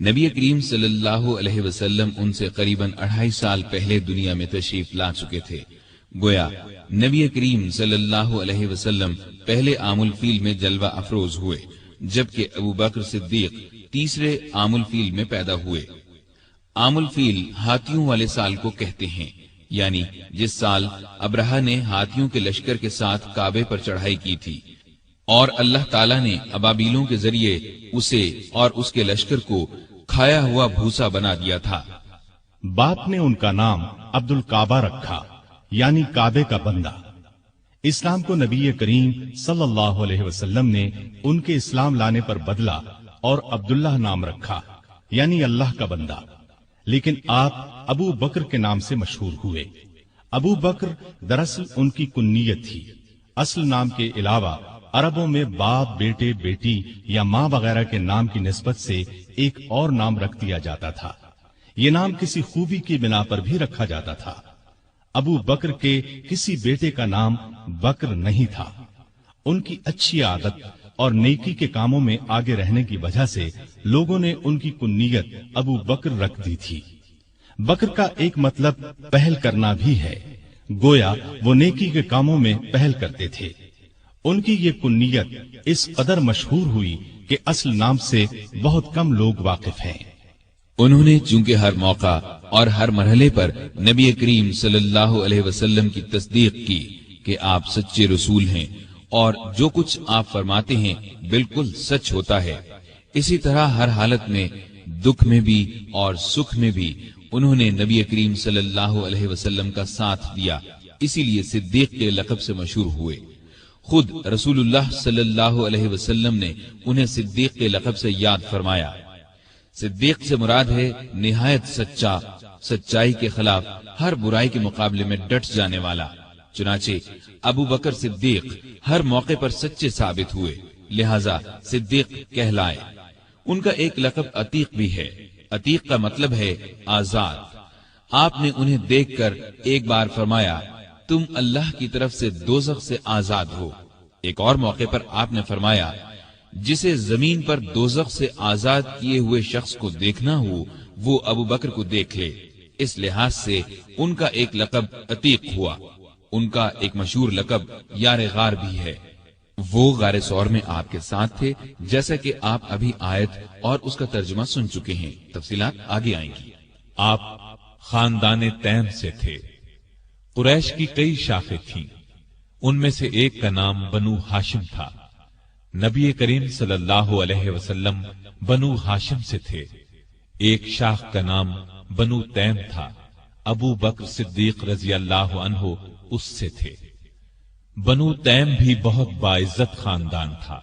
نبی کریم صلی اللہ علیہ وسلم ان سے قریباً 2.5 سال پہلے دنیا میں تشریف لا چکے تھے۔ گویا نبی کریم صلی اللہ علیہ وسلم پہلے عام الفیل میں جلوہ افروز ہوئے، جبکہ ابو بکر صدیق تیسرے عام الفیل میں پیدا ہوئے۔ عام الفیل ہاتھیوں والے سال کو کہتے ہیں، یعنی جس سال ابرہہ نے ہاتھیوں کے لشکر کے ساتھ کعبے پر چڑھائی کی تھی اور اللہ تعالیٰ نے ابابیلوں کے ذریعے اسے اور اس کے لشکر کو کھایا ہوا بھوسا بنا دیا تھا۔ باپ نے ان کا نام عبد الکعبہ رکھا، یعنی کعبے کا بندہ۔ اسلام کو نبی کریم صلی اللہ علیہ وسلم نے ان کے اسلام لانے پر بدلا اور عبداللہ نام رکھا، یعنی اللہ کا بندہ۔ لیکن آپ ابو بکر کے نام سے مشہور ہوئے۔ ابو بکر دراصل ان کی کنیت تھی۔ اصل نام کے علاوہ عربوں میں باپ، بیٹے، بیٹی یا ماں وغیرہ کے نام کی نسبت سے ایک اور نام رکھ دیا جاتا تھا۔ یہ نام کسی خوبی کی بنا پر بھی رکھا جاتا تھا۔ ابو بکر کے کسی بیٹے کا نام بکر نہیں تھا۔ ان کی اچھی عادت اور نیکی کے کاموں میں آگے رہنے کی وجہ سے لوگوں نے ان کی کنیت ابو بکر رکھ دی تھی۔ بکر کا ایک مطلب پہل کرنا بھی ہے، گویا وہ نیکی کے کاموں میں پہل کرتے تھے۔ ان کی یہ کنیت اس قدر مشہور ہوئی کہ اصل نام سے بہت کم لوگ واقف ہیں۔ انہوں نے چونکہ ہر موقع اور ہر مرحلے پر نبی کریم صلی اللہ علیہ وسلم کی تصدیق کی کہ آپ سچے رسول ہیں اور جو کچھ آپ فرماتے ہیں بالکل سچ ہوتا ہے، اسی طرح ہر حالت میں، دکھ میں بھی اور سکھ میں بھی انہوں نے نبی کریم صلی اللہ علیہ وسلم کا ساتھ دیا، اسی لیے صدیق کے لقب سے مشہور ہوئے۔ خود رسول اللہ صلی اللہ علیہ وسلم نے انہیں صدیق کے لقب سے یاد فرمایا۔ صدیق سے مراد ہے نہایت سچا، سچائی کے خلاف ہر برائی کے مقابلے میں ڈٹ جانے والا۔ چنانچہ ابو بکر صدیق ہر موقع پر سچے ثابت ہوئے، لہذا صدیق کہلائے۔ ان کا ایک لقب عتیق بھی ہے۔ عتیق کا مطلب ہے آزاد۔ آپ نے انہیں دیکھ کر ایک بار فرمایا، تم اللہ کی طرف سے دوزخ سے آزاد ہو۔ ایک اور موقع پر آپ نے فرمایا، جسے زمین پر دوزخ سے آزاد کیے ہوئے شخص کو دیکھنا ہو وہ ابو بکر کو دیکھ لے۔ اس لحاظ سے ان کا ایک لقب عتیق ہوا۔ ان کا ایک مشہور لقب یار غار بھی ہے۔ وہ غار ثور میں آپ کے ساتھ تھے، جیسا کہ آپ ابھی آیت اور اس کا ترجمہ سن چکے ہیں، تفصیلات آگے آئیں گی۔ آپ خاندان تیم سے تھے۔ قریش کی کئی شاخیں تھیں، ان میں سے ایک کا نام بنو ہاشم تھا۔ نبی کریم صلی اللہ علیہ وسلم بنو ہاشم سے تھے۔ ایک شاخ کا نام بنو تیم تھا، ابو بکر صدیق رضی اللہ عنہ اس سے تھے۔ بنو تیم بھی بہت باعزت خاندان تھا۔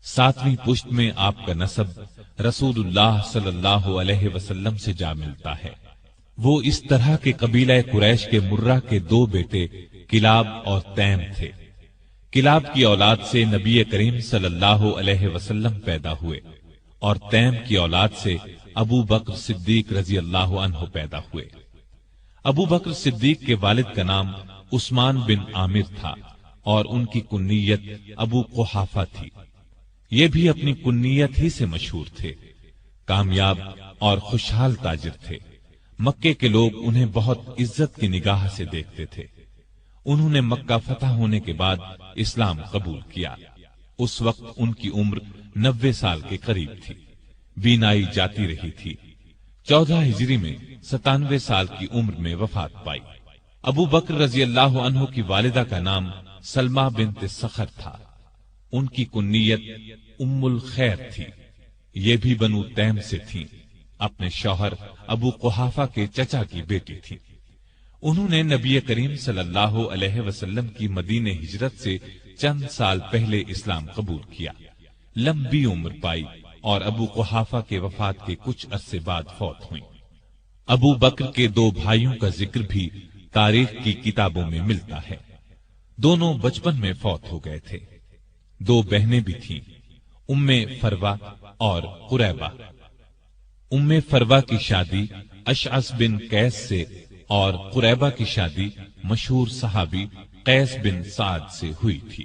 7ویں پشت میں آپ کا نسب رسول اللہ صلی اللہ علیہ وسلم سے جا ملتا ہے۔ وہ اس طرح کے قبیلہ قریش کے مرہ کے 2 بیٹے کلاب اور تیم تھے۔ کلاب کی اولاد سے نبی کریم صلی اللہ علیہ وسلم پیدا ہوئے اور تیم کی اولاد سے ابو بکر صدیق رضی اللہ عنہ پیدا ہوئے۔ ابو بکر صدیق کے والد کا نام عثمان بن عامر تھا اور ان کی کنیت ابو قحافہ تھی۔ یہ بھی اپنی کنیت ہی سے مشہور تھے۔ کامیاب اور خوشحال تاجر تھے۔ مکے کے لوگ انہیں بہت عزت کی نگاہ سے دیکھتے تھے۔ انہوں نے مکہ فتح ہونے کے بعد اسلام قبول کیا۔ اس وقت ان کی عمر 90 سال کے قریب تھی۔ بینائی جاتی رہی تھی۔ 14 ہجری میں 97 سال کی عمر میں وفات پائی۔ ابو بکر رضی اللہ عنہ کی والدہ کا نام سلمہ بنت سخر تھا۔ ان کی کنیت ام الخیر تھی۔ یہ بھی بنو تیم سے تھی۔ اپنے شوہر ابو قحافہ کے چچا کی بیٹی تھی۔ انہوں نے نبی کریم صلی اللہ علیہ وسلم کی مدینے ہجرت سے چند سال پہلے اسلام قبول کیا۔ لمبی عمر پائی اور ابو قحافہ کے وفات کے کچھ عرصے بعد فوت ہوئیں۔ ابو بکر کے 2 بھائیوں کا ذکر بھی تاریخ کی کتابوں میں ملتا ہے۔ دونوں بچپن میں فوت ہو گئے تھے۔ 2 بہنیں بھی تھیں، ام فروہ اور قریبہ۔ ام فروہ کی شادی اشعث بن قیس سے اور قریبہ کی شادی مشہور صحابی قیس بن سعد سے ہوئی تھی۔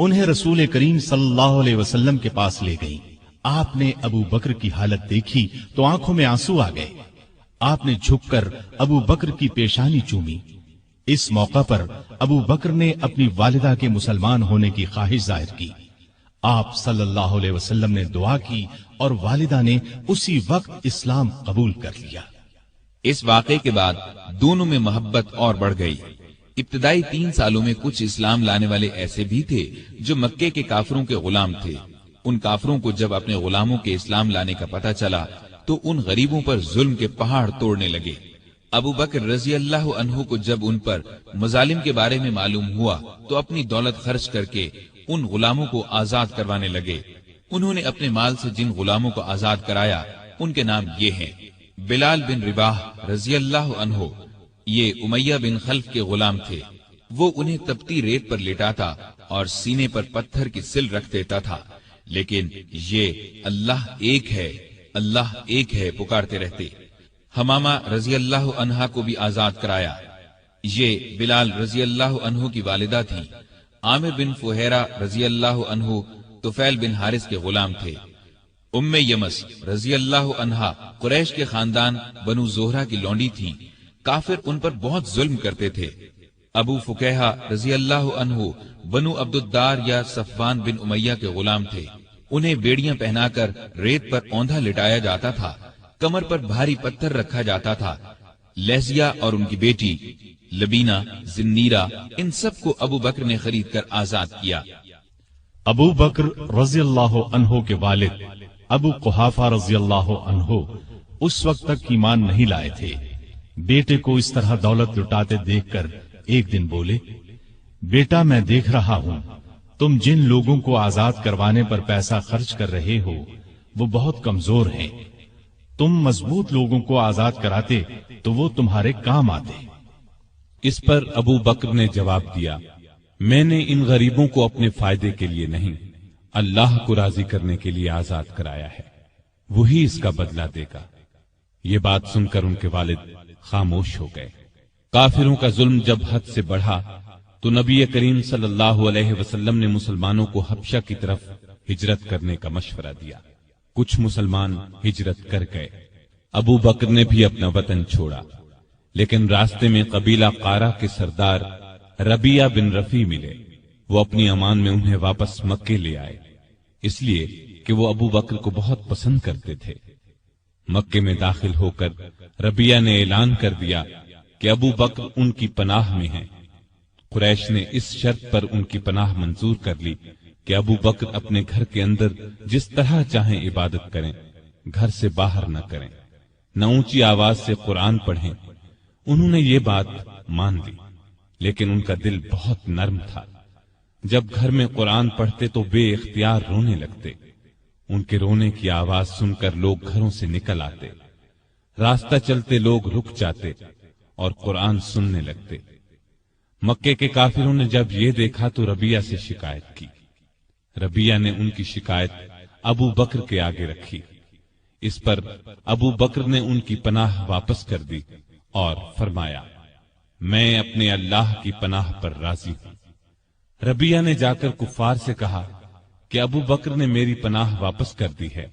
انہیں رسول کریم صلی اللہ علیہ وسلم کے پاس لے گئیں۔ آپ نے ابو بکر کی حالت دیکھی تو آنکھوں میں آنسو آ گئے۔ آپ نے جھک کر ابو بکر کی پیشانی چومی۔ اس موقع پر ابو بکر نے اپنی والدہ کے مسلمان ہونے کی خواہش ظاہر کی۔ آپ صلی اللہ علیہ وسلم نے دعا کی اور والدہ نے اسی وقت اسلام قبول کر لیا۔ اس واقعے کے بعد دونوں میں محبت اور بڑھ گئی۔ ابتدائی 3 سالوں میں کچھ اسلام لانے والے ایسے بھی تھے جو مکے کے کافروں کے غلام تھے۔ ان کافروں کو جب اپنے غلاموں کے اسلام لانے کا پتہ چلا تو ان غریبوں پر ظلم کے پہاڑ توڑنے لگے۔ ابو بکر رضی اللہ عنہ کو جب ان پر مظالم کے بارے میں معلوم ہوا تو اپنی دولت خرچ کر کے ان غلاموں کو آزاد کروانے لگے۔ انہوں نے اپنے مال سے جن غلاموں کو آزاد کرایا ان کے نام یہ ہیں: بلال بن رباح رضی اللہ عنہ، یہ امیہ بن خلف کے غلام تھے۔ وہ انہیں تپتی ریت پر لٹاتا اور سینے پر پتھر کی سل رکھ دیتا تھا، لیکن یہ اللہ ایک ہے، اللہ ایک ہے پکارتے رہتے۔ حمامہ رضی اللہ عنہا کو بھی آزاد کرایا۔ یہ بلال رضی اللہ عنہ کی والدہ تھی۔ عامر بن فہیرہ رضی اللہ عنہ طفیل بن حارث کے غلام تھے۔ ام یمس رضی اللہ عنہا قریش کے خاندان بنو زہرہ کی لونڈی تھی۔ کافر ان پر بہت ظلم کرتے تھے۔ ابو فکیہہ رضی اللہ عنہ بنو عبد الدار یا صفوان بن امیہ کے غلام تھے۔ انہیں بیڑیاں پہنا کر ریت پر اوندھا لٹایا جاتا تھا، کمر پر بھاری پتھر رکھا جاتا تھا۔ لہزیہ اور ان کی بیٹی لبینہ، زنیرہ، ان سب کو ابو بکر نے خرید کر آزاد کیا۔ ابو بکر رضی اللہ عنہ کے والد ابو قحافہ رضی اللہ عنہ اس وقت تک ایمان نہیں لائے تھے۔ بیٹے کو اس طرح دولت لٹاتے دیکھ کر ایک دن بولے: بیٹا، میں دیکھ رہا ہوں تم جن لوگوں کو آزاد کروانے پر پیسہ خرچ کر رہے ہو وہ بہت کمزور ہیں۔ تم مضبوط لوگوں کو آزاد کراتے تو وہ تمہارے کام آتے۔ اس پر ابو بکر نے جواب دیا: میں نے ان غریبوں کو اپنے فائدے کے لیے نہیں، اللہ کو راضی کرنے کے لیے آزاد کرایا ہے، وہی اس کا بدلہ دے گا۔ یہ بات سن کر ان کے والد خاموش ہو گئے۔ کافروں کا ظلم جب حد سے بڑھا تو نبی کریم صلی اللہ علیہ وسلم نے مسلمانوں کو حبشہ کی طرف ہجرت کرنے کا مشورہ دیا۔ کچھ مسلمان ہجرت کر گئے۔ ابو بکر نے بھی اپنا وطن چھوڑا، لیکن راستے میں قبیلہ قارہ کے سردار ربیہ بن رفیع ملے۔ وہ اپنی امان میں انہیں واپس مکے لے آئے، اس لیے کہ وہ ابو بکر کو بہت پسند کرتے تھے۔ مکے میں داخل ہو کر ربیہ نے اعلان کر دیا کہ ابو بکر ان کی پناہ میں ہیں۔ قریش نے اس شرط پر ان کی پناہ منظور کر لی کہ ابو بکر اپنے گھر کے اندر جس طرح چاہیں عبادت کریں، گھر سے باہر نہ کریں، نہ اونچی آواز سے قرآن پڑھیں۔ انہوں نے یہ بات مان لی، لیکن ان کا دل بہت نرم تھا۔ جب گھر میں قرآن پڑھتے تو بے اختیار رونے لگتے۔ ان کے رونے کی آواز سن کر لوگ گھروں سے نکل آتے، راستہ چلتے لوگ رک جاتے اور قرآن سننے لگتے۔ مکے کے کافروں نے جب یہ دیکھا تو ربیہ سے شکایت کی۔ ربیہ نے ان کی شکایت ابو بکر کے آگے رکھی۔ اس پر ابو بکر نے ان کی پناہ واپس کر دی اور فرمایا: میں اپنے اللہ کی پناہ پر راضی ہوں۔ ربیہ نے جا کر کفار سے کہا کہ ابو بکر نے میری پناہ واپس کر دی ہے،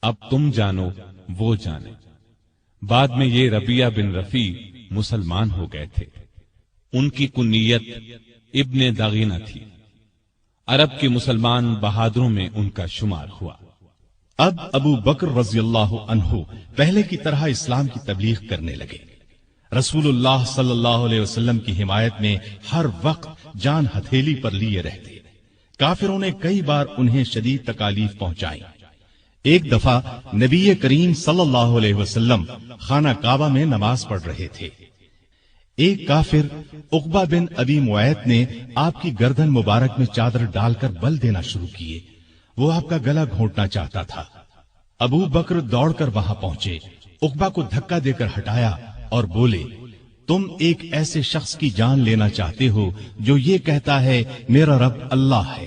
اب تم جانو وہ جانے۔ بعد میں یہ ربیہ بن رفیع مسلمان ہو گئے تھے۔ ان کی کنیت ابن دغینہ تھی۔ عرب کے مسلمان بہادروں میں ان کا شمار ہوا۔ اب ابو بکر رضی اللہ عنہ پہلے کی طرح اسلام کی تبلیغ کرنے لگے۔ رسول اللہ صلی اللہ علیہ وسلم کی حمایت میں ہر وقت جان ہتھیلی پر لیے رہتے۔ کافروں نے کئی بار انہیں شدید تکالیف پہنچائی۔ ایک دفعہ نبی کریم صلی اللہ علیہ وسلم خانہ کعبہ میں نماز پڑھ رہے تھے۔ ایک کافر عقبہ بن ابی معیط نے آپ کی گردن مبارک میں چادر ڈال کر بل دینا شروع کیے۔ وہ آپ کا گلا گھونٹنا چاہتا تھا۔ ابو بکر دوڑ کر وہاں پہنچے، عقبہ کو دھکا دے کر ہٹایا اور بولے: تم ایک ایسے شخص کی جان لینا چاہتے ہو جو یہ کہتا ہے میرا رب اللہ ہے۔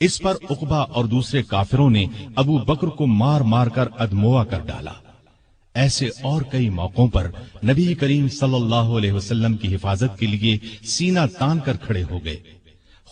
اس پر عقبہ اور دوسرے کافروں نے ابو بکر کو مار مار کر ادموا کر ڈالا۔ ایسے اور کئی موقعوں پر نبی کریم صلی اللہ علیہ وسلم کی حفاظت کے لیے سینہ تان کر کھڑے ہو گئے۔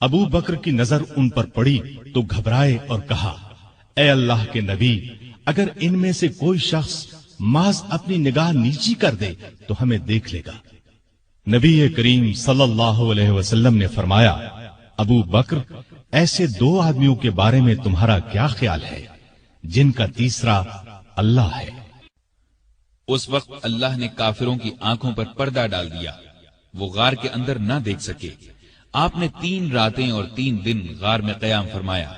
ابو بکر کی نظر ان پر پڑی تو گھبرائے اور کہا، اے اللہ کے نبی، اگر ان میں سے کوئی شخص محض اپنی نگاہ نیچی کر دے تو ہمیں دیکھ لے گا۔ نبی کریم صلی اللہ علیہ وسلم نے فرمایا، ابو بکر، ایسے دو آدمیوں کے بارے میں تمہارا کیا خیال ہے جن کا تیسرا اللہ ہے؟ اس وقت اللہ نے کافروں کی آنکھوں پر پردہ ڈال دیا، وہ غار کے اندر نہ دیکھ سکے۔ آپ نے 3 راتیں اور 3 دن غار میں قیام فرمایا۔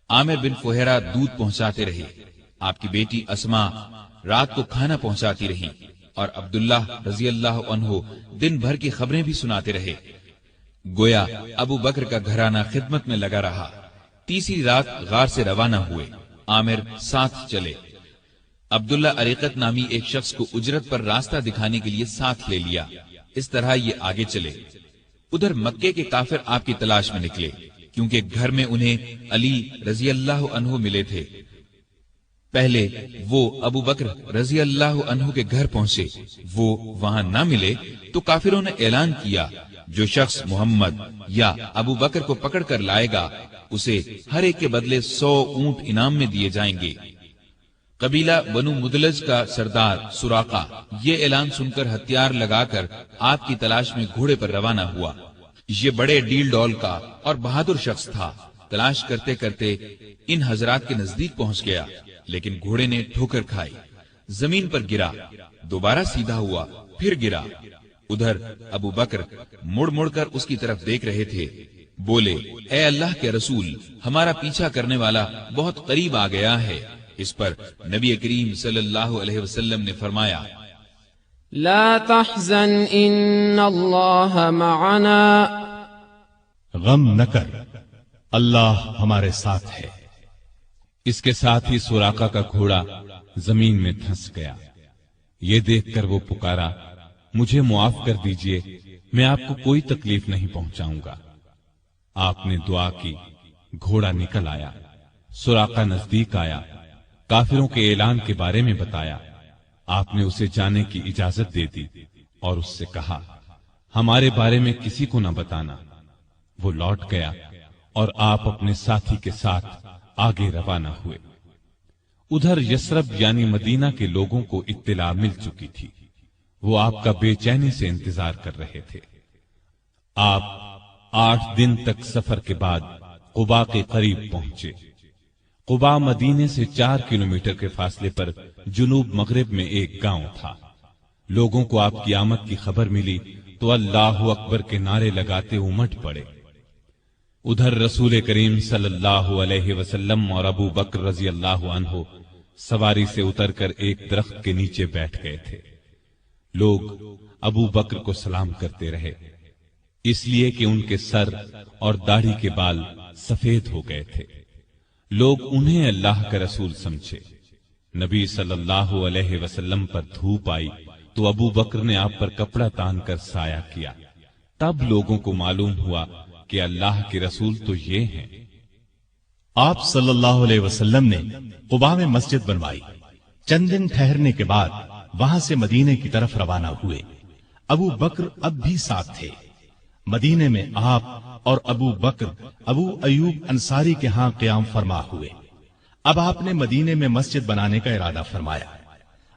عامر بن فہیرہ دودھ پہنچاتے رہے، آپ کی بیٹی اسما رات کو کھانا پہنچاتی رہی، اور عبداللہ رضی اللہ عنہ دن بھر کی خبریں بھی سناتے رہے۔ گویا ابو بکر کا گھرانہ خدمت میں لگا رہا۔ تیسری رات غار سے روانہ ہوئے، عامر ساتھ چلے۔ عبداللہ اریقت نامی ایک شخص کو اجرت پر راستہ دکھانے کے لیے ساتھ لے لیا۔ اس طرح یہ آگے چلے۔ ادھر مکے کے کافر آپ کی تلاش میں نکلے، کیونکہ گھر میں انہیں علی رضی اللہ عنہ ملے تھے۔ پہلے وہ ابو بکر رضی اللہ عنہ کے گھر پہنچے، وہ وہاں نہ ملے تو کافروں نے اعلان کیا، جو شخص محمد یا ابو بکر کو پکڑ کر لائے گا اسے ہر ایک کے بدلے 100 اونٹ انعام میں دیے جائیں گے۔ قبیلہ بنو مدلج کا سردار سراقہ یہ اعلان سن کر ہتھیار لگا کر آپ کی تلاش میں گھوڑے پر روانہ ہوا۔ یہ بڑے ڈیل ڈول کا اور بہادر شخص تھا۔ تلاش کرتے کرتے ان حضرات کے نزدیک پہنچ گیا، لیکن گھوڑے نے ٹھوکر کھائی، زمین پر گرا، دوبارہ سیدھا ہوا، پھر گرا۔ ادھر ابو بکر مڑ مڑ کر اس کی طرف دیکھ رہے تھے۔ بولے، اے اللہ کے رسول، ہمارا پیچھا کرنے والا بہت قریب آ گیا ہے۔ اس پر نبی کریم صلی اللہ علیہ وسلم نے فرمایا، لا تحزن ان اللہ معنا، غم نہ کر، اللہ ہمارے ساتھ ہے۔ اس کے ساتھ ہی سراقہ کا گھوڑا زمین میں دھنس گیا۔ یہ دیکھ کر وہ پکارا، مجھے معاف کر دیجئے، میں آپ کو کوئی تکلیف نہیں پہنچاؤں گا۔ آپ نے دعا کی، گھوڑا نکل آیا۔ سراقہ نزدیک آیا، کافروں کے اعلان کے بارے میں بتایا۔ آپ نے اسے جانے کی اجازت دے دی اور اس سے کہا، ہمارے بارے میں کسی کو نہ بتانا۔ وہ لوٹ گیا اور آپ اپنے ساتھی کے ساتھ آگے روانہ ہوئے۔ ادھر یثرب یعنی مدینہ کے لوگوں کو اطلاع مل چکی تھی، وہ آپ کا بے چینی سے انتظار کر رہے تھے۔ آپ 8 دن تک سفر کے بعد قباء کے قریب پہنچے۔ قباء مدینے سے 4 کلومیٹر کے فاصلے پر جنوب مغرب میں ایک گاؤں تھا۔ لوگوں کو آپ کی آمد کی خبر ملی تو اللہ اکبر کے نعرے لگاتے امٹ پڑے۔ ادھر رسول کریم صلی اللہ علیہ وسلم اور ابو بکر رضی اللہ عنہ سواری سے اتر کر ایک درخت کے نیچے بیٹھ گئے تھے۔ لوگ ابو بکر کو سلام کرتے رہے، اس لیے کہ ان کے سر اور داڑھی کے بال سفید ہو گئے تھے۔ لوگ انہیں اللہ کا رسول سمجھے۔ نبی صلی اللہ علیہ وسلم پر دھوپ آئی تو ابو بکر نے آپ پر کپڑا تان کر سایہ کیا۔ تب لوگوں کو معلوم ہوا کہ اللہ کے رسول تو یہ ہیں۔ آپ صلی اللہ علیہ وسلم نے قباء میں مسجد بنوائی۔ چند دن ٹھہرنے کے بعد وہاں سے مدینے کی طرف روانہ ہوئے۔ ابو بکر اب بھی ساتھ تھے۔ مدینے میں آپ اور ابو بکر ابو ایوب انصاری کے ہاں قیام فرما ہوئے۔ اب آپ نے مدینے میں مسجد بنانے کا ارادہ فرمایا۔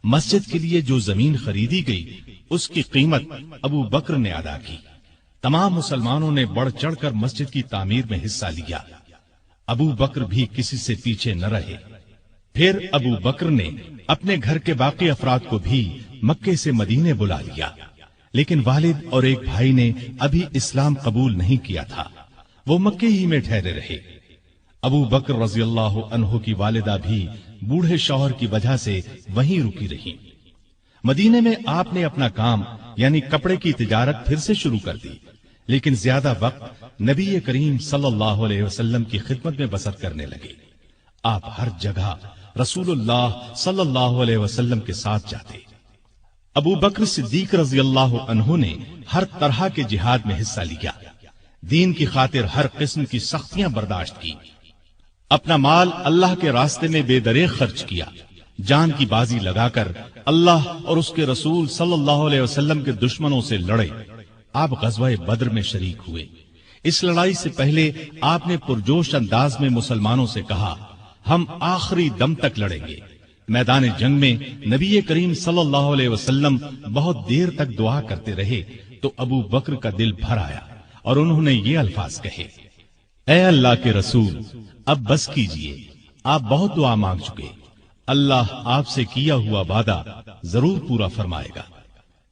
مسجد کے لیے جو زمین خریدی گئی اس کی قیمت ابو بکر نے ادا کی۔ تمام مسلمانوں نے بڑھ چڑھ کر مسجد کی تعمیر میں حصہ لیا۔ ابو بکر بھی کسی سے پیچھے نہ رہے۔ پھر ابو بکر نے اپنے گھر کے باقی افراد کو بھی مکے سے مدینے بلا لیا، لیکن والد اور ایک بھائی نے ابھی اسلام قبول نہیں کیا تھا، وہ مکے ہی میں ٹھہرے رہے۔ ابو بکر رضی اللہ عنہ کی والدہ بھی بوڑھے شوہر کی وجہ سے وہیں رکی رہی۔ مدینے میں آپ نے اپنا کام یعنی کپڑے کی تجارت پھر سے شروع کر دی، لیکن زیادہ وقت نبی کریم صلی اللہ علیہ وسلم کی خدمت میں بسر کرنے لگے۔ آپ ہر جگہ رسول اللہ صلی اللہ علیہ وسلم کے ساتھ جاتے۔ ابو بکر صدیق رضی اللہ عنہ نے ہر طرح کے جہاد میں حصہ لیا، دین کی خاطر ہر قسم کی سختیاں برداشت کی، اپنا مال اللہ کے راستے میں بے دریغ خرچ کیا، جان کی بازی لگا کر اللہ اور اس کے رسول صلی اللہ علیہ وسلم کے دشمنوں سے لڑے۔ آپ غزوہ بدر میں شریک ہوئے، اس لڑائی سے پہلے آپ نے پرجوش انداز میں مسلمانوں سے کہا، ہم آخری دم تک لڑیں گے۔ میدان جنگ میں نبی کریم صلی اللہ علیہ وسلم بہت دیر تک دعا کرتے رہے تو ابو بکر کا دل بھر آیا اور انہوں نے یہ الفاظ کہے، اے اللہ کے رسول، اب بس کیجئے، آپ بہت دعا مانگ چکے، اللہ آپ سے کیا ہوا وعدہ ضرور پورا فرمائے گا۔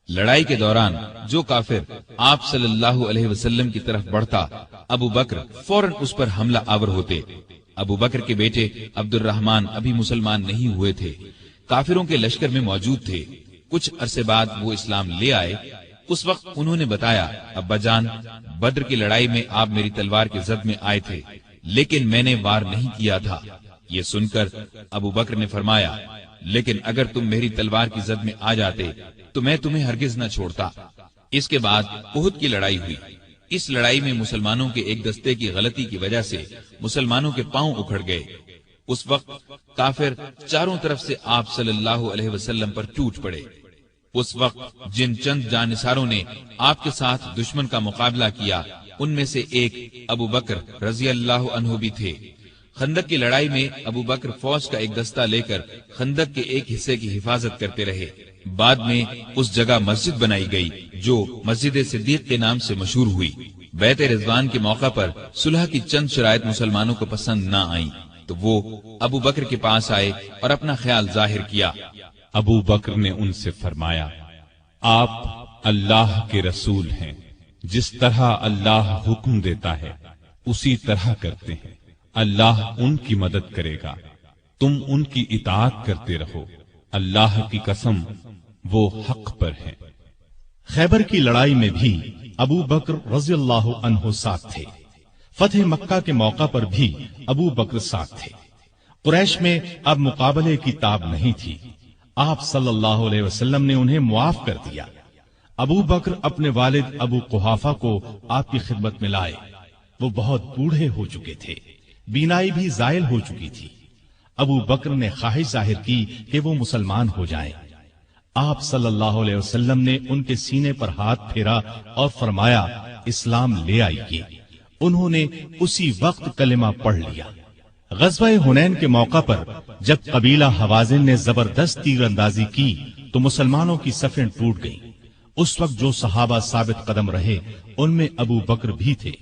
لڑائی کے دوران جو کافر آپ صلی اللہ علیہ وسلم کی طرف بڑھتا، ابو بکر فوراً اس پر حملہ آور ہوتے۔ ابو بکر کے بیٹے عبد الرحمن ابھی مسلمان نہیں ہوئے تھے، کافروں کے لشکر میں موجود تھے۔ کچھ عرصے بعد وہ اسلام لے آئے۔ اس وقت انہوں نے بتایا، ابا جان، بدر کی لڑائی میں آپ میری تلوار کے زد میں آئے تھے، لیکن میں نے وار نہیں کیا تھا۔ یہ سن کر ابو بکر نے فرمایا، لیکن اگر تم میری تلوار کی زد میں آ جاتے تو میں تمہیں ہرگز نہ چھوڑتا۔ اس کے بعد احد کی لڑائی ہوئی۔ اس لڑائی میں مسلمانوں کے ایک دستے کی غلطی کی وجہ سے مسلمانوں کے پاؤں اکھڑ گئے۔ اس وقت کافر چاروں طرف سے آپ صلی اللہ علیہ وسلم پر ٹوٹ پڑے۔ اس وقت جن چند جانثاروں نے آپ کے ساتھ دشمن کا مقابلہ کیا، ان میں سے ایک ابو بکر رضی اللہ عنہ بھی تھے۔ خندق کی لڑائی میں ابو بکر فوج کا ایک دستہ لے کر خندق کے ایک حصے کی حفاظت کرتے رہے۔ بعد میں اس جگہ مسجد بنائی گئی جو مسجد صدیق کے نام سے مشہور ہوئی۔ بیعت رضوان کے موقع پر صلح کی چند شرائط مسلمانوں کو پسند نہ آئیں تو وہ ابو بکر کے پاس آئے اور اپنا خیال ظاہر کیا۔ ابو بکر نے ان سے فرمایا، آپ اللہ کے رسول ہیں، جس طرح اللہ حکم دیتا ہے اسی طرح کرتے ہیں، اللہ ان کی مدد کرے گا، تم ان کی اطاعت کرتے رہو، اللہ کی قسم وہ حق پر ہیں۔ خیبر کی لڑائی میں بھی ابو بکر رضی اللہ عنہ ساتھ تھے۔ فتح مکہ کے موقع پر بھی ابو بکر ساتھ تھے۔ قریش میں اب مقابلے کی تاب نہیں تھی۔ آپ صلی اللہ علیہ وسلم نے انہیں معاف کر دیا۔ ابو بکر اپنے والد ابو قحافہ کو آپ کی خدمت میں لائے۔ وہ بہت بوڑھے ہو چکے تھے، بینائی بھی زائل ہو چکی تھی۔ ابو بکر نے خواہش ظاہر کی کہ وہ مسلمان ہو جائیں۔ آپ صلی اللہ علیہ وسلم نے ان کے سینے پر ہاتھ پھیرا اور فرمایا، اسلام لے آئیے۔ انہوں نے اسی وقت کلمہ پڑھ لیا۔ غزوہ حنین کے موقع پر جب قبیلہ حوازن نے زبردست تیر اندازی کی تو مسلمانوں کی صفیں ٹوٹ گئیں۔ اس وقت جو صحابہ ثابت قدم رہے ان میں ابو بکر بھی تھے۔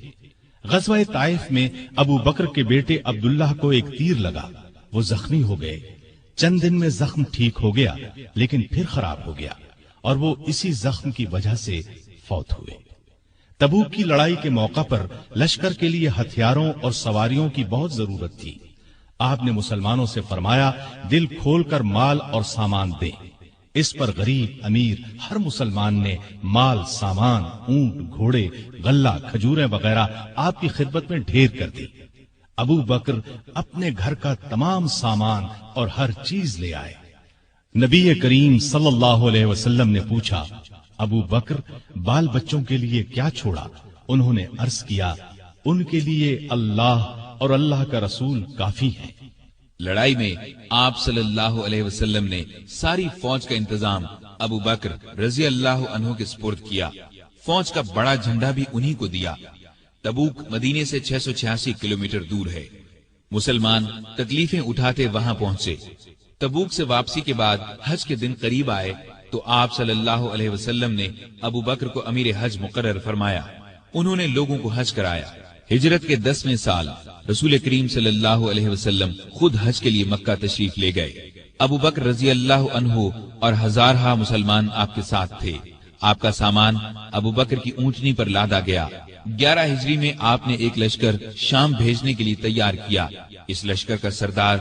غزوہ طائف میں ابو بکر کے بیٹے عبداللہ کو ایک تیر لگا، وہ زخمی ہو گئے۔ چند دن میں زخم ٹھیک ہو گیا لیکن پھر خراب ہو گیا اور وہ اسی زخم کی وجہ سے فوت ہوئے۔ تبوک کی لڑائی کے موقع پر لشکر کے لیے ہتھیاروں اور سواریوں کی بہت ضرورت تھی۔ آپ نے مسلمانوں سے فرمایا، دل کھول کر مال اور سامان دیں۔ اس پر غریب امیر ہر مسلمان نے مال، سامان، اونٹ، گھوڑے، غلہ، کھجوریں وغیرہ آپ کی خدمت میں ڈھیر کر دی۔ ابو بکر اپنے گھر کا تمام سامان اور ہر چیز لے آئے۔ نبی کریم صلی اللہ علیہ وسلم نے پوچھا، ابو بکر بال بچوں کے لیے کیا چھوڑا؟ انہوں نے عرض کیا، ان کے لیے اللہ اور اللہ کا رسول کافی ہیں۔ لڑائی میں آپ صلی اللہ علیہ وسلم نے ساری فوج کا انتظام ابو بکر رضی اللہ عنہ کے سپرد کیا۔ فوج کا بڑا جھنڈا بھی انہی کو دیا۔ تبوک مدینے سے 686 کلومیٹر دور ہے۔ مسلمان تکلیفیں اٹھاتے وہاں پہنچے۔ تبوک سے واپسی کے بعد حج کے دن قریب آئے تو آپ صلی اللہ علیہ وسلم نے ابو بکر کو امیر حج مقرر فرمایا۔ انہوں نے لوگوں کو حج کرایا۔ ہجرت کے 10ویں سال رسول کریم صلی اللہ علیہ وسلم خود حج کے لیے مکہ تشریف لے گئے۔ ابو بکر رضی اللہ عنہ اور ہزارہا مسلمان آپ کے ساتھ تھے۔ آپ کا سامان ابو بکر کی اونٹنی پر لادا گیا۔ 11 ہجری میں آپ نے ایک لشکر شام بھیجنے کے لیے تیار کیا۔ اس لشکر کا سردار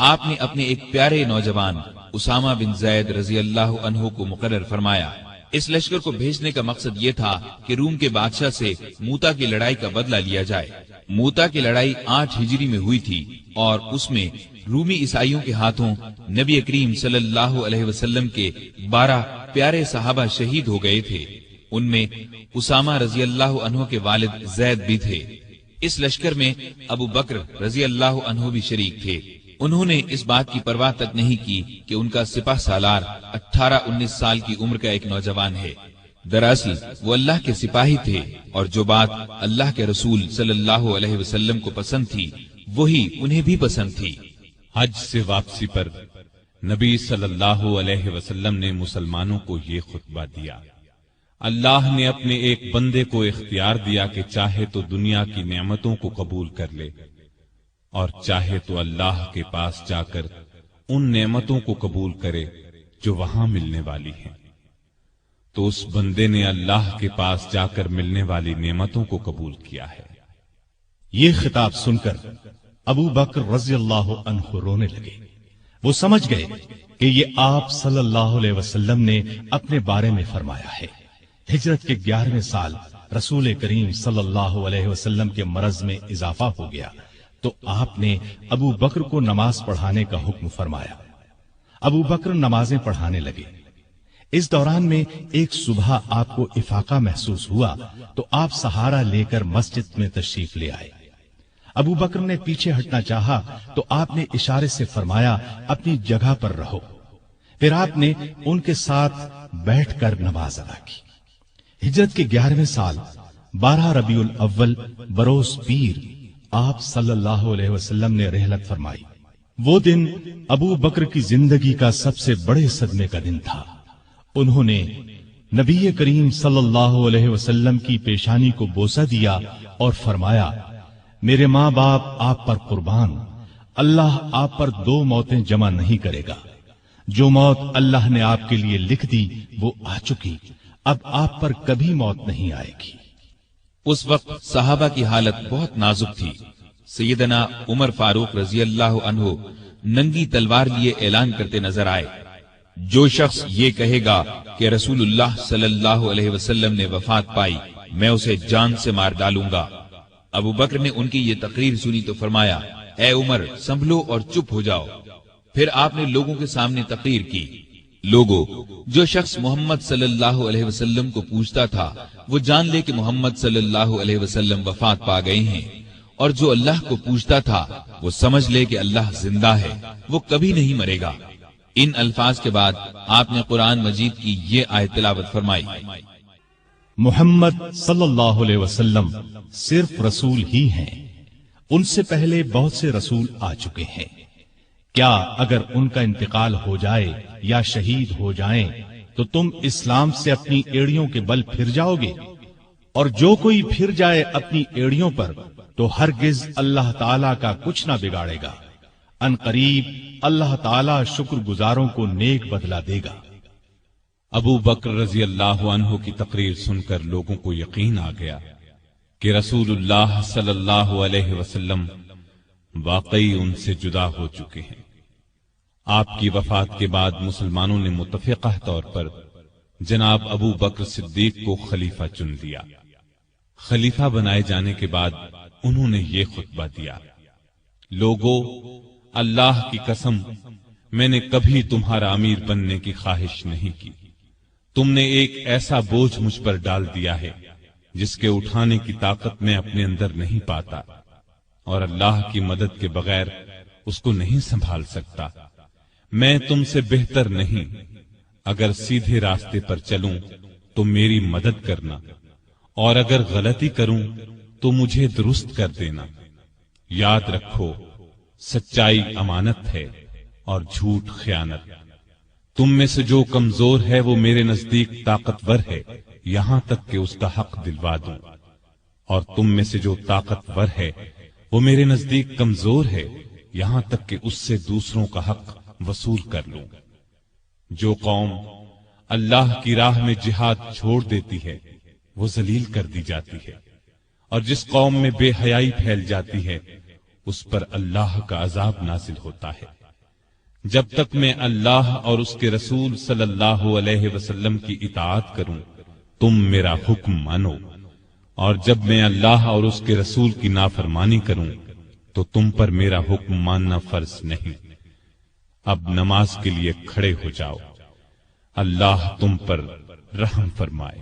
آپ نے اپنے ایک پیارے نوجوان اسامہ بن زید رضی اللہ عنہ کو مقرر فرمایا۔ اس لشکر کو بھیجنے کا مقصد یہ تھا کہ روم کے بادشاہ سے موتا کی لڑائی کا بدلہ لیا جائے۔ موتا کی لڑائی 8 ہجری میں ہوئی تھی اور اس میں رومی عیسائیوں کے ہاتھوں نبی کریم صلی اللہ علیہ وسلم کے 12 پیارے صحابہ شہید ہو گئے تھے۔ ان میں اسامہ رضی اللہ عنہ کے والد زید بھی تھے۔ اس لشکر میں ابو بکر رضی اللہ عنہ بھی شریک تھے۔ انہوں نے اس بات کی پرواہ تک نہیں کی کہ ان کا سپہ سالار 18-19 سال کی عمر کا ایک نوجوان ہے۔ دراصل وہ اللہ کے سپاہی تھے اور جو بات اللہ کے رسول صلی اللہ علیہ وسلم کو پسند تھی وہی انہیں بھی پسند تھی۔ حج سے واپسی پر نبی صلی اللہ علیہ وسلم نے مسلمانوں کو یہ خطبہ دیا، اللہ نے اپنے ایک بندے کو اختیار دیا کہ چاہے تو دنیا کی نعمتوں کو قبول کر لے اور چاہے تو اللہ کے پاس جا کر ان نعمتوں کو قبول کرے جو وہاں ملنے والی ہیں۔ تو اس بندے نے اللہ کے پاس جا کر ملنے والی نعمتوں کو قبول کیا ہے۔ یہ خطاب سن کر ابو بکر رضی اللہ عنہ رونے لگے۔ وہ سمجھ گئے کہ یہ آپ صلی اللہ علیہ وسلم نے اپنے بارے میں فرمایا ہے۔ ہجرت کے 11ویں سال رسول کریم صلی اللہ علیہ وسلم کے مرض میں اضافہ ہو گیا تو آپ نے ابو بکر کو نماز پڑھانے کا حکم فرمایا۔ ابو بکر نمازیں پڑھانے لگے۔ اس دوران میں ایک صبح آپ کو افاقہ محسوس ہوا تو آپ سہارا لے کر مسجد میں تشریف لے آئے۔ ابو بکر نے پیچھے ہٹنا چاہا تو آپ نے اشارے سے فرمایا اپنی جگہ پر رہو۔ پھر آپ نے ان کے ساتھ بیٹھ کر نماز ادا کی۔ ہجرت کے 11ویں سال 12 ربیع الاول بروز پیر آپ صلی اللہ علیہ وسلم نے رحلت فرمائی۔ وہ دن ابو بکر کی زندگی کا سب سے بڑے صدمے کا دن تھا۔ انہوں نے نبی کریم صلی اللہ علیہ وسلم کی پیشانی کو بوسہ دیا اور فرمایا، میرے ماں باپ آپ پر قربان، اللہ آپ پر 2 موتیں جمع نہیں کرے گا۔ جو موت اللہ نے آپ کے لیے لکھ دی وہ آ چکی، اب آپ پر کبھی موت نہیں آئے گی۔ اس وقت صحابہ کی حالت بہت نازک تھی۔ سیدنا عمر فاروق رضی اللہ عنہ ننگی تلوار لیے اعلان کرتے نظر آئے، جو شخص یہ کہے گا کہ رسول اللہ صلی اللہ علیہ وسلم نے وفات پائی میں اسے جان سے مار ڈالوں گا۔ ابو بکر نے ان کی یہ تقریر سنی تو فرمایا، اے عمر سنبھلو اور چپ ہو جاؤ۔ پھر آپ نے لوگوں کے سامنے تقریر کی، لوگوں، جو شخص محمد صلی اللہ علیہ وسلم کو پوچھتا تھا وہ جان لے کہ محمد صلی اللہ علیہ وسلم وفات پا گئے ہیں، اور جو اللہ کو پوچھتا تھا وہ سمجھ لے کہ اللہ زندہ ہے، وہ کبھی نہیں مرے گا۔ ان الفاظ کے بعد آپ نے قرآن مجید کی یہ آیت تلاوت فرمائی، محمد صلی اللہ علیہ وسلم صرف رسول ہی ہیں، ان سے پہلے بہت سے رسول آ چکے ہیں، کیا اگر ان کا انتقال ہو جائے یا شہید ہو جائیں تو تم اسلام سے اپنی ایڑیوں کے بل پھر جاؤ گے؟ اور جو کوئی پھر جائے اپنی ایڑیوں پر تو ہرگز اللہ تعالیٰ کا کچھ نہ بگاڑے گا، ان قریب اللہ تعالیٰ شکر گزاروں کو نیک بدلہ دے گا۔ ابو بکر رضی اللہ عنہ کی تقریر سن کر لوگوں کو یقین آ گیا کہ رسول اللہ صلی اللہ علیہ وسلم واقعی ان سے جدا ہو چکے ہیں۔ آپ کی وفات کے بعد مسلمانوں نے متفقہ طور پر جناب ابو بکر صدیق کو خلیفہ چن لیا۔ خلیفہ بنائے جانے کے بعد انہوں نے یہ خطبہ دیا، لوگوں، اللہ کی قسم میں نے کبھی تمہارا امیر بننے کی خواہش نہیں کی۔ تم نے ایک ایسا بوجھ مجھ پر ڈال دیا ہے جس کے اٹھانے کی طاقت میں اپنے اندر نہیں پاتا، اور اللہ کی مدد کے بغیر اس کو نہیں سنبھال سکتا۔ میں تم سے بہتر نہیں، اگر سیدھے راستے پر چلوں تو میری مدد کرنا، اور اگر غلطی کروں تو مجھے درست کر دینا۔ یاد رکھو، سچائی امانت ہے اور جھوٹ خیانت۔ تم میں سے جو کمزور ہے وہ میرے نزدیک طاقتور ہے، یہاں تک کہ اس کا حق دلوا دوں، اور تم میں سے جو طاقتور ہے وہ میرے نزدیک کمزور ہے، یہاں تک کہ اس سے دوسروں کا حق وصول کر لوں۔ جو قوم اللہ کی راہ میں جہاد چھوڑ دیتی ہے وہ ذلیل کر دی جاتی ہے، اور جس قوم میں بے حیائی پھیل جاتی ہے اس پر اللہ کا عذاب نازل ہوتا ہے۔ جب تک میں اللہ اور اس کے رسول صلی اللہ علیہ وسلم کی اطاعت کروں تم میرا حکم مانو، اور جب میں اللہ اور اس کے رسول کی نافرمانی کروں تو تم پر میرا حکم ماننا فرض نہیں۔ اب نماز کے لیے کھڑے ہو جاؤ، اللہ تم پر رحم فرمائے۔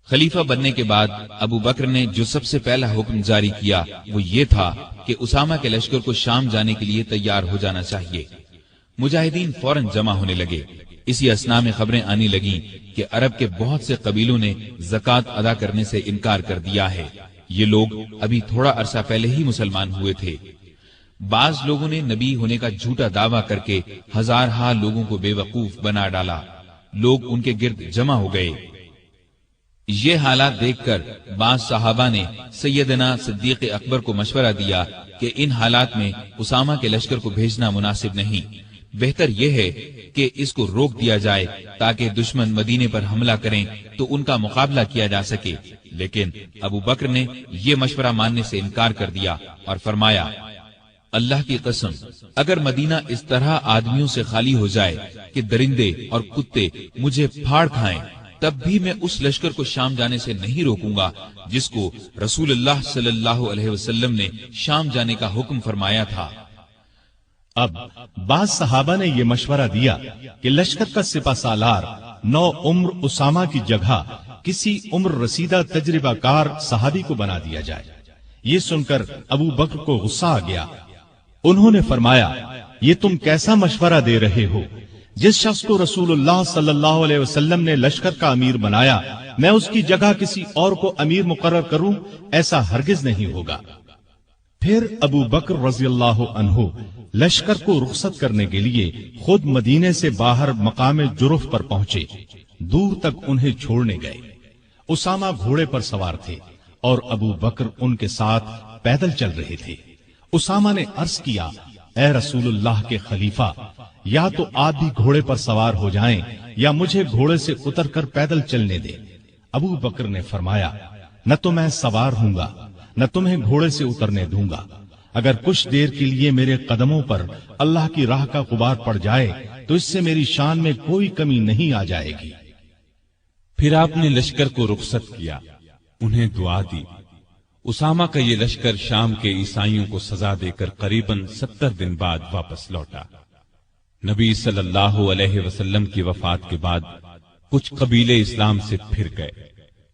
خلیفہ بننے کے بعد ابو بکر نے جو سب سے پہلا حکم جاری کیا وہ یہ تھا کہ اسامہ کے لشکر کو شام جانے کے لیے تیار ہو جانا چاہیے۔ مجاہدین فوراً جمع ہونے لگے۔ اسی اثنا میں خبریں آنے لگیں کہ عرب کے بہت سے قبیلوں نے زکوٰۃ ادا کرنے سے انکار کر دیا ہے۔ یہ لوگ ابھی تھوڑا عرصہ پہلے ہی مسلمان ہوئے تھے۔ بعض لوگوں نے نبی ہونے کا جھوٹا دعویٰ کر کے ہزارہا لوگوں کو بے وقوف بنا ڈالا۔ لوگ ان کے گرد جمع ہو گئے۔ یہ حالات دیکھ کر بعض صحابہ نے سیدنا صدیق اکبر کو مشورہ دیا کہ ان حالات میں اسامہ کے لشکر کو بھیجنا مناسب نہیں، بہتر یہ ہے کہ اس کو روک دیا جائے تاکہ دشمن مدینے پر حملہ کریں تو ان کا مقابلہ کیا جا سکے۔ لیکن ابو بکر نے یہ مشورہ ماننے سے انکار کر دیا اور فرمایا، اللہ کی قسم، اگر مدینہ اس طرح آدمیوں سے خالی ہو جائے کہ درندے اور کتے مجھے پھاڑ کھائیں، تب بھی میں اس لشکر کو شام جانے سے نہیں روکوں گا جس کو رسول اللہ صلی اللہ علیہ وسلم نے شام جانے کا حکم فرمایا تھا۔ اب بعض صحابہ نے یہ مشورہ دیا کہ لشکر کا سپہ سالار نو عمر اسامہ کی جگہ کسی عمر رسیدہ تجربہ کار صحابی کو بنا دیا جائے۔ یہ سن کر ابو بکر کو غصہ آ گیا۔ انہوں نے فرمایا، یہ تم کیسا مشورہ دے رہے ہو؟ جس شخص کو رسول اللہ صلی اللہ علیہ وسلم نے لشکر کا امیر بنایا، میں اس کی جگہ کسی اور کو امیر مقرر کروں؟ ایسا ہرگز نہیں ہوگا۔ پھر ابو بکر رضی اللہ عنہ لشکر کو رخصت کرنے کے لیے خود مدینے سے باہر مقام جرف پر پہنچے، دور تک انہیں چھوڑنے گئے۔ اسامہ گھوڑے پر سوار تھے اور ابو بکر ان کے ساتھ پیدل چل رہے تھے۔ اسامہ نے عرض کیا، اے رسول اللہ کے خلیفہ، یا تو آپ بھی گھوڑے پر سوار ہو جائیں یا مجھے گھوڑے سے اتر کر پیدل چلنے دیں۔ ابو بکر نے فرمایا، نہ تو میں سوار ہوں گا نہ تمہیں گھوڑے سے اترنے دوں گا۔ اگر کچھ دیر کے لیے میرے قدموں پر اللہ کی راہ کا غبار پڑ جائے تو اس سے میری شان میں کوئی کمی نہیں آ جائے گی۔ پھر آپ نے لشکر کو رخصت کیا، انہیں دعا دی۔ اسامہ کا یہ لشکر شام کے عیسائیوں کو سزا دے کر قریباً 70 دن بعد واپس لوٹا۔ نبی صلی اللہ علیہ وسلم کی وفات کے بعد کچھ قبیلے اسلام سے پھر گئے،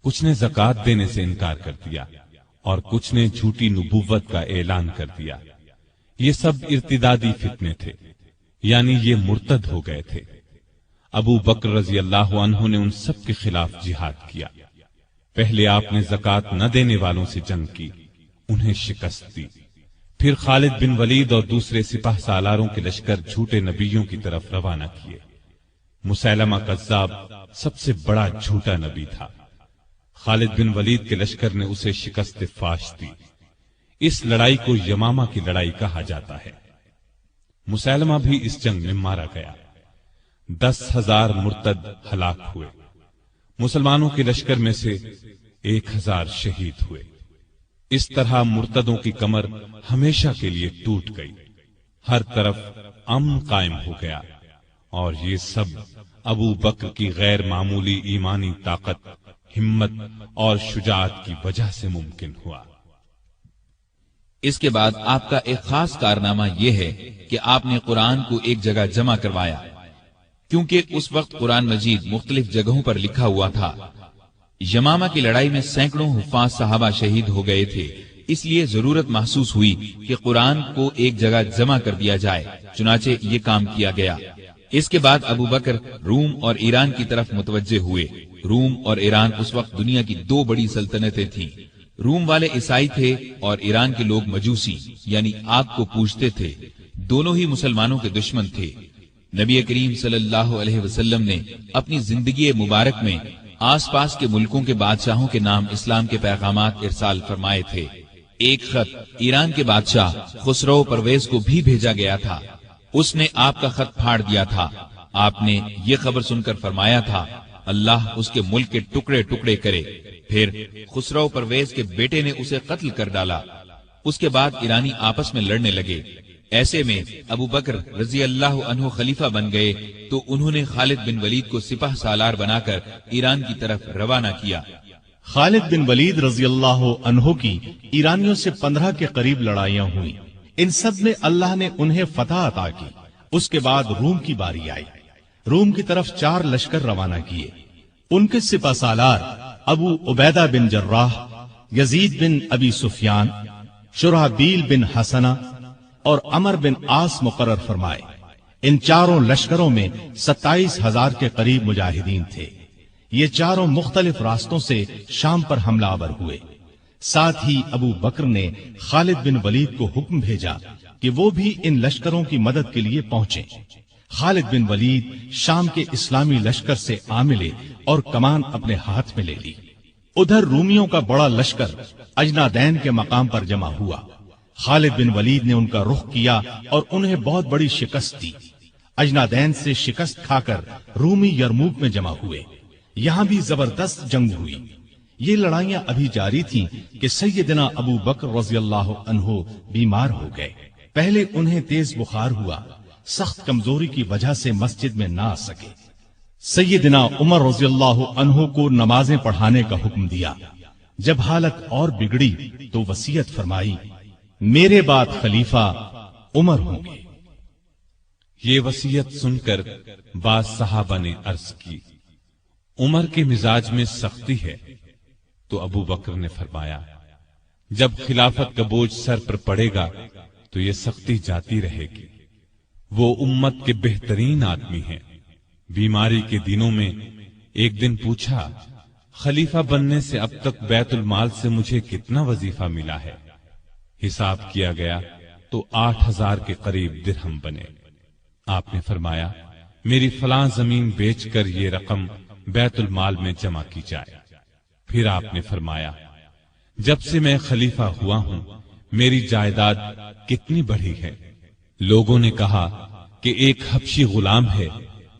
کچھ نے زکوٰۃ دینے سے انکار کر دیا اور کچھ نے جھوٹی نبوت کا اعلان کر دیا۔ یہ سب ارتدادی فتنے تھے، یعنی یہ مرتد ہو گئے تھے۔ ابو بکر رضی اللہ عنہ نے ان سب کے خلاف جہاد کیا۔ پہلے آپ نے زکوٰۃ نہ دینے والوں سے جنگ کی، انہیں شکست دی۔ پھر خالد بن ولید اور دوسرے سپہ سالاروں کے لشکر جھوٹے نبیوں کی طرف روانہ کیے۔ مسیلمہ کذاب سب سے بڑا جھوٹا نبی تھا۔ خالد بن ولید کے لشکر نے اسے شکست فاش دی۔ اس لڑائی کو یمامہ کی لڑائی کہا جاتا ہے۔ مسیلمہ بھی اس جنگ میں مارا گیا۔ 10,000 مرتد ہلاک ہوئے۔ مسلمانوں کے لشکر میں سے 1,000 شہید ہوئے۔ اس طرح مرتدوں کی کمر ہمیشہ کے لیے ٹوٹ گئی۔ ہر طرف امن قائم ہو گیا، اور یہ سب ابو بکر کی غیر معمولی ایمانی طاقت، ہمت اور شجاعت کی وجہ سے ممکن ہوا۔ اس کے بعد آپ کا ایک خاص کارنامہ یہ ہے کہ آپ نے قرآن کو ایک جگہ جمع کروایا، کیونکہ اس وقت قرآن مجید مختلف جگہوں پر لکھا ہوا تھا۔ یمامہ کی لڑائی میں سینکڑوں حفاظ صحابہ شہید ہو گئے تھے، اس لیے ضرورت محسوس ہوئی کہ قرآن کو ایک جگہ جمع کر دیا جائے، چنانچہ یہ کام کیا گیا۔ اس کے بعد ابو بکر روم اور ایران کی طرف متوجہ ہوئے۔ روم اور ایران اس وقت دنیا کی 2 بڑی سلطنتیں تھیں۔ روم والے عیسائی تھے اور ایران کے لوگ مجوسی یعنی آگ کو پوجتے تھے۔ دونوں ہی مسلمانوں کے دشمن تھے۔ نبی کریم صلی اللہ علیہ وسلم نے اپنی زندگی مبارک میں آس پاس کے ملکوں کے بادشاہوں کے نام اسلام کے پیغامات ارسال فرمائے تھے۔ ایک خط ایران کے بادشاہ خسرو پرویز کو بھی بھیجا گیا تھا۔ اس نے آپ کا خط پھاڑ دیا تھا۔ آپ نے یہ خبر سن کر فرمایا تھا، اللہ اس کے ملک کے ٹکڑے ٹکڑے کرے۔ پھر خسرو پرویز کے بیٹے نے اسے قتل کر ڈالا۔ اس کے بعد ایرانی آپس میں لڑنے لگے۔ ایسے میں ابو بکر رضی اللہ عنہ خلیفہ بن گئے تو انہوں نے خالد بن ولید کو سپہ سالار بنا کر ایران کی طرف روانہ کیا۔ خالد بن ولید رضی اللہ عنہ کی ایرانیوں سے 15 کے قریب لڑائیاں ہوئیں۔ ان سب میں اللہ نے انہیں فتح عطا کی۔ اس کے بعد روم کی باری آئی۔ روم کی طرف 4 لشکر روانہ کیے۔ ان کے سپہ سالار ابو عبیدہ بن جراح، یزید بن ابی سفیان، شرحبیل بن حسنہ اور عمر بن عاص مقرر فرمائے۔ ان چاروں لشکروں میں 27,000 کے قریب مجاہدین تھے۔ یہ چاروں مختلف راستوں سے شام پر حملہ آور ہوئے۔ ساتھ ہی ابو بکر نے خالد بن ولید کو حکم بھیجا کہ وہ بھی ان لشکروں کی مدد کے لیے پہنچیں۔ خالد بن ولید شام کے اسلامی لشکر سے آ ملے اور کمان اپنے ہاتھ میں لے لی۔ ادھر رومیوں کا بڑا لشکر اجنادین کے مقام پر جمع ہوا۔ خالد بن ولید نے ان کا رخ کیا اور انہیں بہت بڑی شکست دی۔ اجنادین سے شکست کھا کر رومی یرموک میں جمع ہوئے۔ یہاں بھی زبردست جنگ ہوئی۔ یہ لڑائیاں ابھی جاری تھیں کہ سیدنا ابو بکر رضی اللہ عنہ بیمار ہو گئے۔ پہلے انہیں تیز بخار ہوا، سخت کمزوری کی وجہ سے مسجد میں نہ آ سکے۔ سیدنا عمر رضی اللہ عنہ کو نمازیں پڑھانے کا حکم دیا۔ جب حالت اور بگڑی تو وصیت فرمائی، میرے بعد خلیفہ عمر ہوں گے۔ یہ وصیت سن کر بعض صحابہ نے عرض کی، عمر کے مزاج میں سختی ہے، تو ابو بکر نے فرمایا، جب خلافت کا بوجھ سر پر پڑے گا تو یہ سختی جاتی رہے گی۔ وہ امت کے بہترین آدمی ہیں۔ بیماری کے دنوں میں ایک دن پوچھا، خلیفہ بننے سے اب تک بیت المال سے مجھے کتنا وظیفہ ملا ہے؟ حساب کیا گیا تو 8,000 کے قریب درہم بنے۔ آپ نے فرمایا، میری فلاں زمین بیچ کر یہ رقم بیت المال میں جمع کی جائے۔ پھر آپ نے فرمایا، جب سے میں خلیفہ ہوا ہوں میری جائیداد کتنی بڑھی ہے؟ لوگوں نے کہا کہ ایک حبشی غلام ہے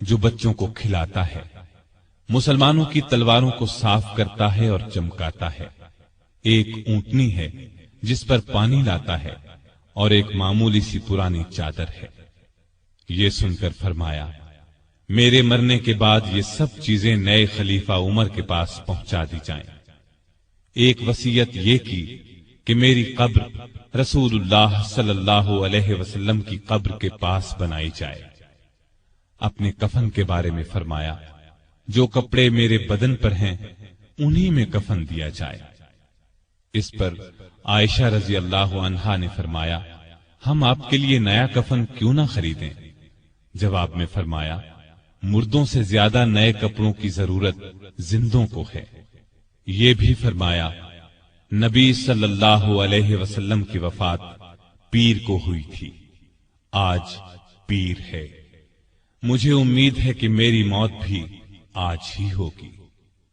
جو بچوں کو کھلاتا ہے، مسلمانوں کی تلواروں کو صاف کرتا ہے اور چمکاتا ہے، ایک اونٹنی ہے جس پر پانی لاتا ہے، اور ایک معمولی سی پرانی چادر ہے۔ یہ سن کر فرمایا، میرے مرنے کے بعد یہ سب چیزیں نئے خلیفہ عمر کے پاس پہنچا دی جائیں۔ ایک وصیت یہ کی کہ میری قبر رسول اللہ صلی اللہ علیہ وسلم کی قبر کے پاس بنائی جائے۔ اپنے کفن کے بارے میں فرمایا، جو کپڑے میرے بدن پر ہیں انہی میں کفن دیا جائے۔ اس پر عائشہ رضی اللہ عنہا نے فرمایا، ہم آپ کے لیے نیا کفن کیوں نہ خریدیں؟ جواب میں فرمایا، مردوں سے زیادہ نئے کپڑوں کی ضرورت زندوں کو ہے۔ یہ بھی فرمایا، نبی صلی اللہ علیہ وسلم کی وفات پیر کو ہوئی تھی، آج پیر ہے، مجھے امید ہے کہ میری موت بھی آج ہی ہوگی۔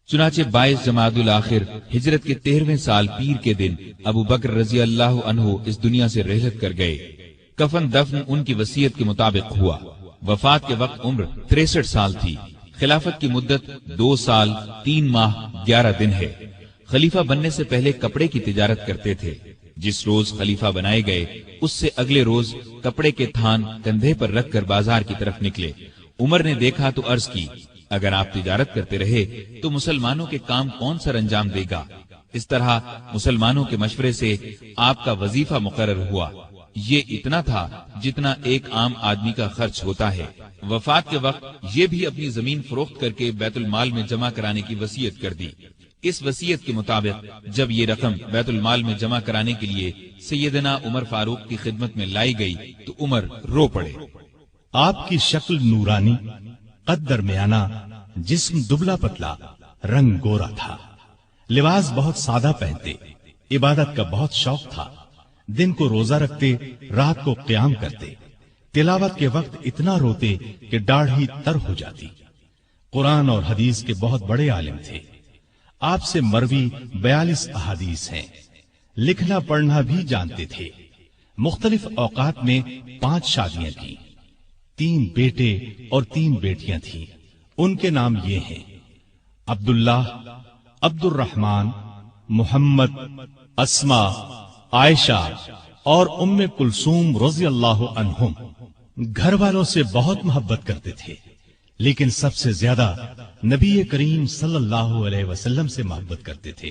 چنانچہ 22 جمادی الاخر ہجرت کے 13ویں سال پیر کے دن ابو بکر رضی اللہ عنہ اس دنیا سے رحلت کر گئے۔ کفن دفن ان کی وصیت کے مطابق ہوا۔ وفات کے وقت عمر 63 سال تھی۔ خلافت کی مدت 2 سال 3 ماہ 11 دن ہے۔ خلیفہ بننے سے پہلے کپڑے کی تجارت کرتے تھے۔ جس روز خلیفہ بنائے گئے اس سے اگلے روز کپڑے کے تھان کندھے پر رکھ کر بازار کی طرف نکلے۔ عمر نے دیکھا تو عرض کی، اگر آپ تجارت کرتے رہے تو مسلمانوں کے کام کون سر انجام دے گا؟ اس طرح مسلمانوں کے مشورے سے آپ کا وظیفہ مقرر ہوا۔ یہ اتنا تھا جتنا ایک عام آدمی کا خرچ ہوتا ہے۔ وفات کے وقت یہ بھی اپنی زمین فروخت کر کے بیت المال میں جمع کرانے کی وصیت کر دی۔ اس وصیت کے مطابق جب یہ رقم بیت المال میں جمع کرانے کے لیے سیدنا عمر فاروق کی خدمت میں لائی گئی تو عمر رو پڑے۔ آپ کی شکل نورانی، قد درمیانہ، جسم دبلا پتلا، رنگ گورا تھا۔ لباس بہت سادہ پہنتے، عبادت کا بہت شوق تھا۔ دن کو روزہ رکھتے، رات کو قیام کرتے، تلاوت کے وقت اتنا روتے کہ داڑھی تر ہو جاتی۔ قرآن اور حدیث کے بہت بڑے عالم تھے۔ آپ سے مروی 42 احادیث ہیں۔ لکھنا پڑھنا بھی جانتے تھے۔ مختلف اوقات میں 5 شادیاں کی، 3 بیٹے اور 3 بیٹیاں تھیں۔ ان کے نام یہ ہیں: عبداللہ، عبد الرحمن، محمد، اسما، عائشہ اور ام کلثوم رضی اللہ عنہم۔ گھر والوں سے بہت محبت کرتے تھے، لیکن سب سے زیادہ نبی کریم صلی اللہ علیہ وسلم سے محبت کرتے تھے۔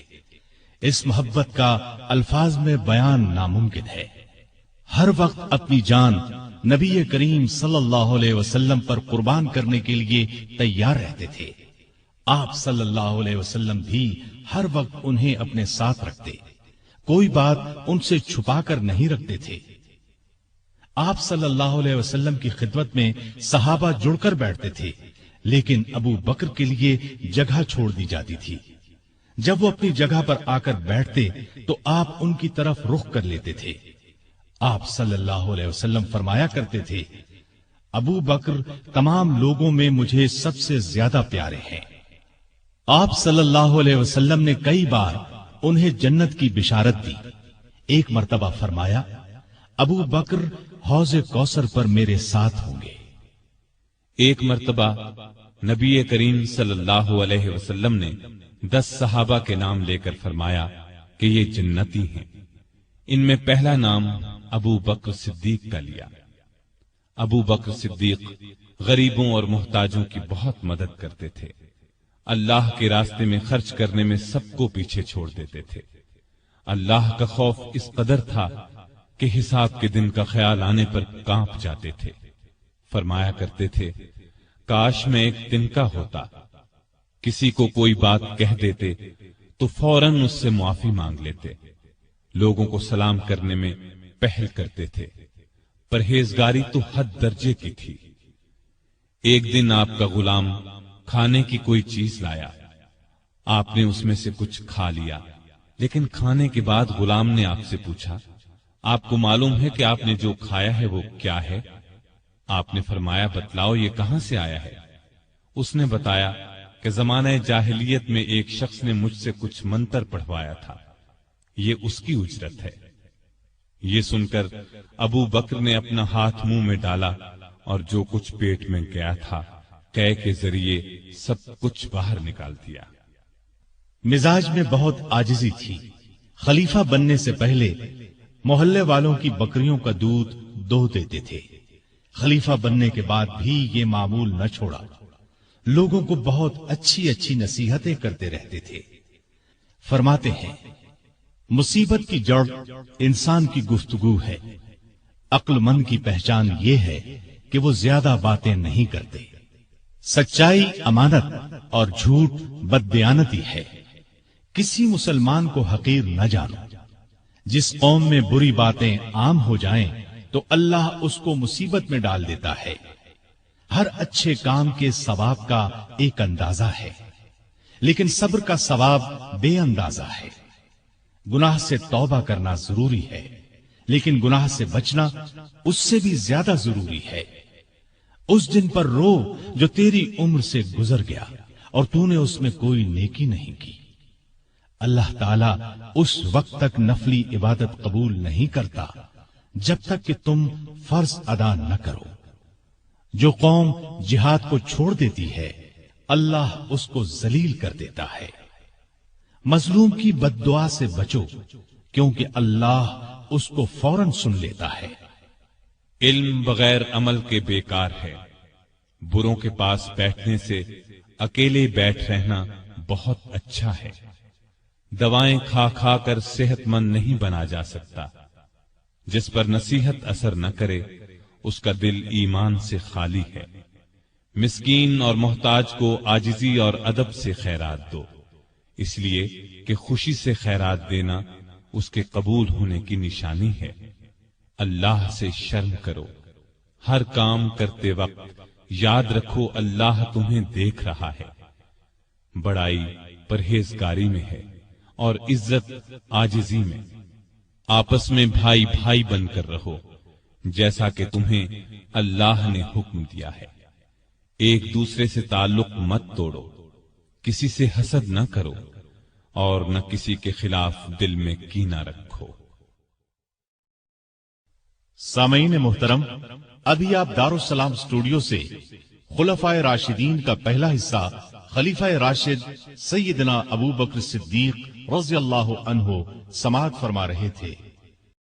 اس محبت کا الفاظ میں بیان ناممکن ہے۔ ہر وقت اپنی جان نبی کریم صلی اللہ علیہ وسلم پر قربان کرنے کے لیے تیار رہتے تھے۔ آپ صلی اللہ علیہ وسلم بھی ہر وقت انہیں اپنے ساتھ رکھتے، کوئی بات ان سے چھپا کر نہیں رکھتے تھے۔ آپ صلی اللہ علیہ وسلم کی خدمت میں صحابہ جڑ کر بیٹھتے تھے، لیکن ابو بکر کے لیے جگہ چھوڑ دی جاتی تھی۔ جب وہ اپنی جگہ پر آ کر بیٹھتے تو آپ ان کی طرف رخ کر لیتے تھے۔ آپ صلی اللہ علیہ وسلم فرمایا کرتے تھے، ابو بکر تمام لوگوں میں مجھے سب سے زیادہ پیارے ہیں۔ آپ صلی اللہ علیہ وسلم نے کئی بار انہیں جنت کی بشارت دی۔ ایک مرتبہ فرمایا، ابو بکر حوض کوثر پر میرے ساتھ ہوں گے۔ ایک مرتبہ نبی کریم صلی اللہ علیہ وسلم نے 10 صحابہ کے نام لے کر فرمایا کہ یہ جنتی ہیں۔ ان میں پہلا نام ابو بکر صدیق کا لیا۔ ابو بکر صدیق غریبوں اور محتاجوں کی بہت مدد کرتے تھے۔ اللہ کے راستے میں خرچ کرنے میں سب کو پیچھے چھوڑ دیتے تھے۔ اللہ کا خوف اس قدر تھا کہ حساب کے دن کا خیال آنے پر کانپ جاتے تھے۔ فرمایا کرتے تھے، کاش میں ایک دن کا ہوتا، کسی کو کوئی بات کہہ دیتے تو فوراً اس سے معافی مانگ لیتے۔ لوگوں کو سلام کرنے میں پہل کرتے تھے۔ پرہیزگاری تو حد درجے کی تھی۔ ایک دن آپ کا غلام کھانے کی کوئی چیز لایا، آپ نے اس میں سے کچھ کھا لیا، لیکن کھانے کے بعد غلام نے آپ سے پوچھا، آپ کو معلوم ہے کہ آپ نے جو کھایا ہے وہ کیا ہے؟ آپ نے فرمایا، بتلاؤ یہ کہاں سے آیا ہے؟ اس نے بتایا کہ زمانہ جاہلیت میں ایک شخص نے مجھ سے کچھ منتر پڑھوایا تھا، یہ اس کی اجرت ہے۔ یہ سن کر ابو بکر نے اپنا ہاتھ منہ میں ڈالا اور جو کچھ پیٹ میں گیا تھا قے کے ذریعے سب کچھ باہر نکال دیا۔ مزاج میں بہت عاجزی تھی۔ خلیفہ بننے سے پہلے محلے والوں کی بکریوں کا دودھ دو دیتے تھے۔ خلیفہ بننے کے بعد بھی یہ معمول نہ چھوڑا۔ لوگوں کو بہت اچھی اچھی نصیحتیں کرتے رہتے تھے۔ فرماتے ہیں، مصیبت کی جڑ انسان کی گفتگو ہے۔ عقل مند کی پہچان یہ ہے کہ وہ زیادہ باتیں نہیں کرتے۔ سچائی امانت اور جھوٹ بددیانتی ہے۔ کسی مسلمان کو حقیر نہ جانو۔ جس قوم میں بری باتیں عام ہو جائیں تو اللہ اس کو مصیبت میں ڈال دیتا ہے۔ ہر اچھے کام کے ثواب کا ایک اندازہ ہے، لیکن صبر کا ثواب بے اندازہ ہے۔ گناہ سے توبہ کرنا ضروری ہے، لیکن گناہ سے بچنا اس سے بھی زیادہ ضروری ہے۔ اس دن پر رو جو تیری عمر سے گزر گیا اور تو نے اس میں کوئی نیکی نہیں کی۔ اللہ تعالیٰ اس وقت تک نفلی عبادت قبول نہیں کرتا جب تک کہ تم فرض ادا نہ کرو۔ جو قوم جہاد کو چھوڑ دیتی ہے اللہ اس کو ذلیل کر دیتا ہے۔ مظلوم کی بد دعا سے بچو، کیونکہ اللہ اس کو فوراً سن لیتا ہے۔ علم بغیر عمل کے بیکار ہے۔ بروں کے پاس بیٹھنے سے اکیلے بیٹھ رہنا بہت اچھا ہے۔ دوائیں کھا کھا کر صحت مند نہیں بنا جا سکتا۔ جس پر نصیحت اثر نہ کرے اس کا دل ایمان سے خالی ہے۔ مسکین اور محتاج کو عاجزی اور ادب سے خیرات دو، اس لیے کہ خوشی سے خیرات دینا اس کے قبول ہونے کی نشانی ہے۔ اللہ سے شرم کرو۔ ہر کام کرتے وقت یاد رکھو اللہ تمہیں دیکھ رہا ہے۔ بڑائی پرہیزگاری میں ہے اور عزت عاجزی میں۔ آپس میں بھائی بھائی بن کر رہو جیسا کہ تمہیں اللہ نے حکم دیا ہے۔ ایک دوسرے سے تعلق مت توڑو، کسی سے حسد نہ کرو اور نہ کسی کے خلاف دل میں کینہ رکھو۔ سامعین محترم، ابھی آپ دارالسلام اسٹوڈیو سے خلفائے راشدین کا پہلا حصہ خلیفہ راشد سیدنا ابو بکر صدیق رضی اللہ عنہ سماعت فرما رہے تھے۔